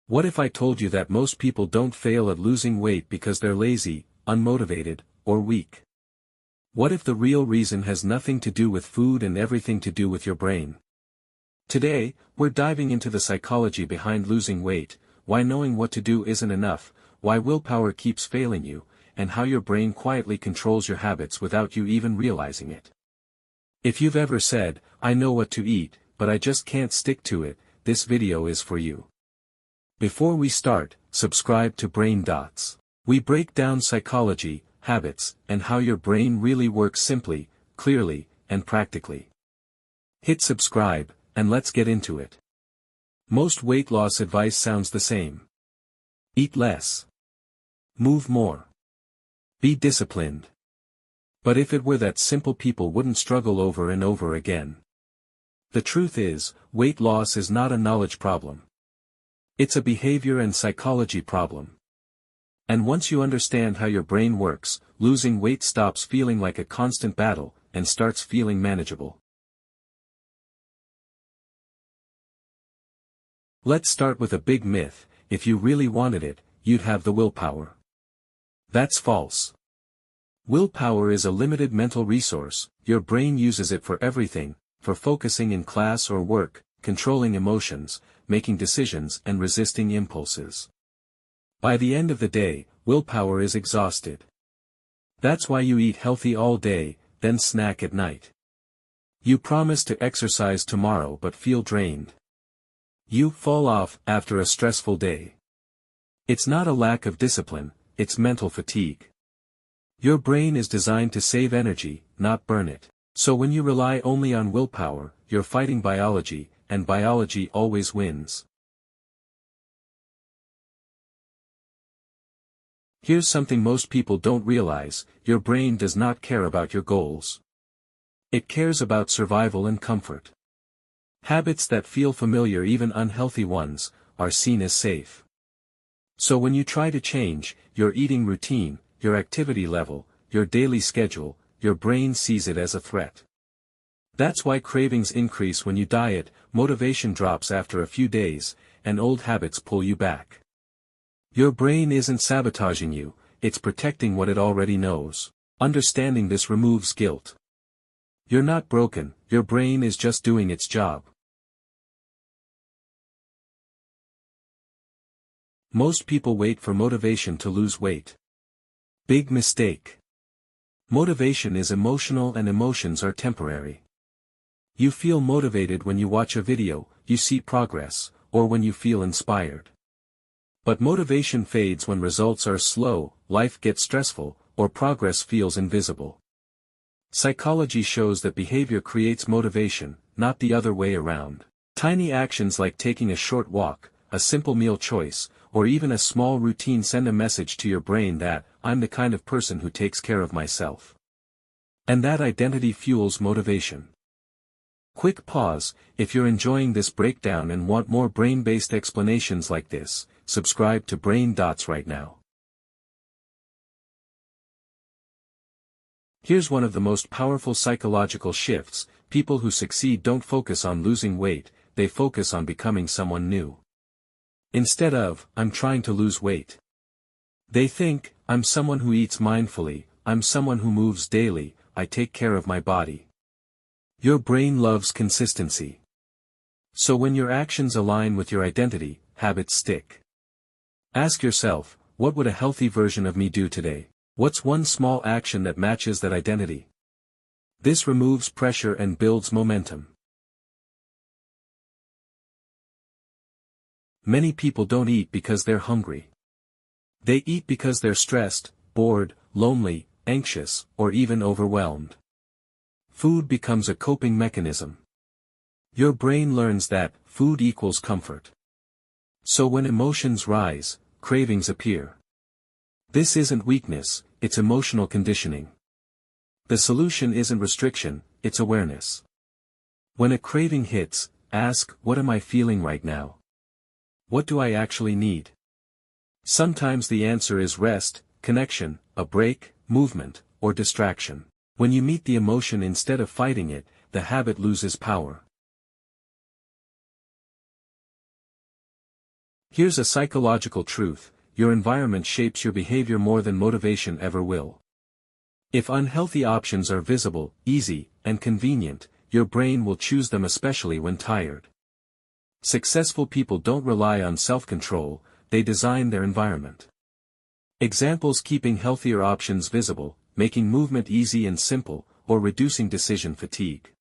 What if I told you that most people don't fail at losing weight because they're lazy, unmotivated, or weak? What if the real reason has nothing to do with food and everything to do with your brain? Today, we're diving into the psychology behind losing weight, why knowing what to do isn't enough, why willpower keeps failing you, and how your brain quietly controls your habits without you even realizing it. If you've ever said, "I know what to eat, but I just can't stick to it," this video is for you. Before we start, subscribe to Brain Dots. We break down psychology, habits, and how your brain really works simply, clearly, and practically. Hit subscribe, and let's get into it. Most weight loss advice sounds the same. Eat less. Move more. Be disciplined. But if it were that simple, people wouldn't struggle over and over again. The truth is, weight loss is not a knowledge problem. It's a behavior and psychology problem. And once you understand how your brain works, losing weight stops feeling like a constant battle, and starts feeling manageable. Let's start with a big myth: if you really wanted it, you'd have the willpower. That's false. Willpower is a limited mental resource. Your brain uses it for everything, for focusing in class or work, controlling emotions, making decisions, and resisting impulses. By the end of the day, willpower is exhausted. That's why you eat healthy all day, then snack at night. You promise to exercise tomorrow but feel drained. You fall off after a stressful day. It's not a lack of discipline, it's mental fatigue. Your brain is designed to save energy, not burn it. So when you rely only on willpower, you're fighting biology, and biology always wins. Here's something most people don't realize: your brain does not care about your goals. It cares about survival and comfort. Habits that feel familiar, even unhealthy ones, are seen as safe. So when you try to change your eating routine, your activity level, your daily schedule, your brain sees it as a threat. That's why cravings increase when you diet, motivation drops after a few days, and old habits pull you back. Your brain isn't sabotaging you, it's protecting what it already knows. Understanding this removes guilt. You're not broken, your brain is just doing its job. Most people wait for motivation to lose weight. Big mistake. Motivation is emotional, and emotions are temporary. You feel motivated when you watch a video, you see progress, or when you feel inspired. But motivation fades when results are slow, life gets stressful, or progress feels invisible. Psychology shows that behavior creates motivation, not the other way around. Tiny actions like taking a short walk, a simple meal choice, or even a small routine send a message to your brain that, "I'm the kind of person who takes care of myself." And that identity fuels motivation. Quick pause: if you're enjoying this breakdown and want more brain-based explanations like this, subscribe to Brain Dots right now. Here's one of the most powerful psychological shifts: people who succeed don't focus on losing weight, they focus on becoming someone new. Instead of, "I'm trying to lose weight," they think, "I'm someone who eats mindfully, I'm someone who moves daily, I take care of my body." Your brain loves consistency. So when your actions align with your identity, habits stick. Ask yourself, what would a healthy version of me do today? What's one small action that matches that identity? This removes pressure and builds momentum. Many people don't eat because they're hungry. They eat because they're stressed, bored, lonely, anxious, or even overwhelmed. Food becomes a coping mechanism. Your brain learns that food equals comfort. So when emotions rise, cravings appear. This isn't weakness, it's emotional conditioning. The solution isn't restriction, it's awareness. When a craving hits, ask, what am I feeling right now? What do I actually need? Sometimes the answer is rest, connection, a break, movement, or distraction. When you meet the emotion instead of fighting it, the habit loses power. Here's a psychological truth: your environment shapes your behavior more than motivation ever will. If unhealthy options are visible, easy, and convenient, your brain will choose them, especially when tired. Successful people don't rely on self-control, they design their environment. Examples: keeping healthier options visible, making movement easy and simple, or reducing decision fatigue.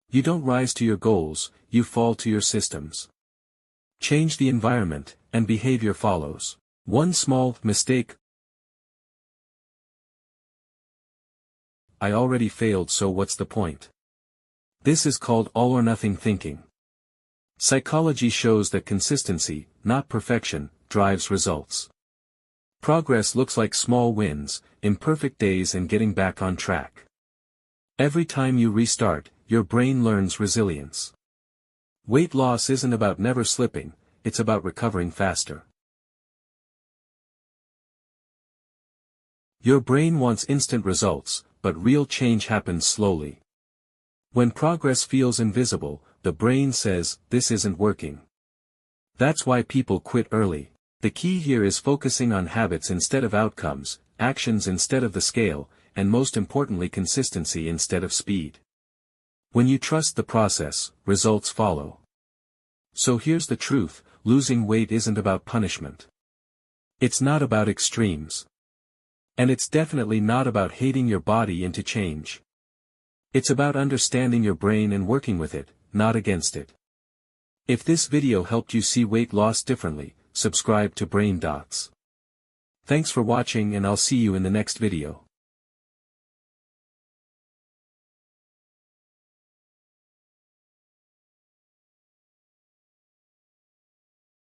You don't rise to your goals, you fall to your systems. Change the environment, and behavior follows. One small mistake. I already failed, so what's the point? This is called all-or-nothing thinking. Psychology shows that consistency, not perfection, drives results. Progress looks like small wins, imperfect days, and getting back on track. Every time you restart, your brain learns resilience. Weight loss isn't about never slipping, it's about recovering faster. Your brain wants instant results, but real change happens slowly. When progress feels invisible, the brain says, "This isn't working." That's why people quit early. The key here is focusing on habits instead of outcomes, actions instead of the scale, and most importantly, consistency instead of speed. When you trust the process, results follow. So here's the truth: losing weight isn't about punishment. It's not about extremes. And it's definitely not about hating your body into change. It's about understanding your brain and working with it, not against it. If this video helped you see weight loss differently, subscribe to Brain Dots. Thanks for watching, and I'll see you in the next video.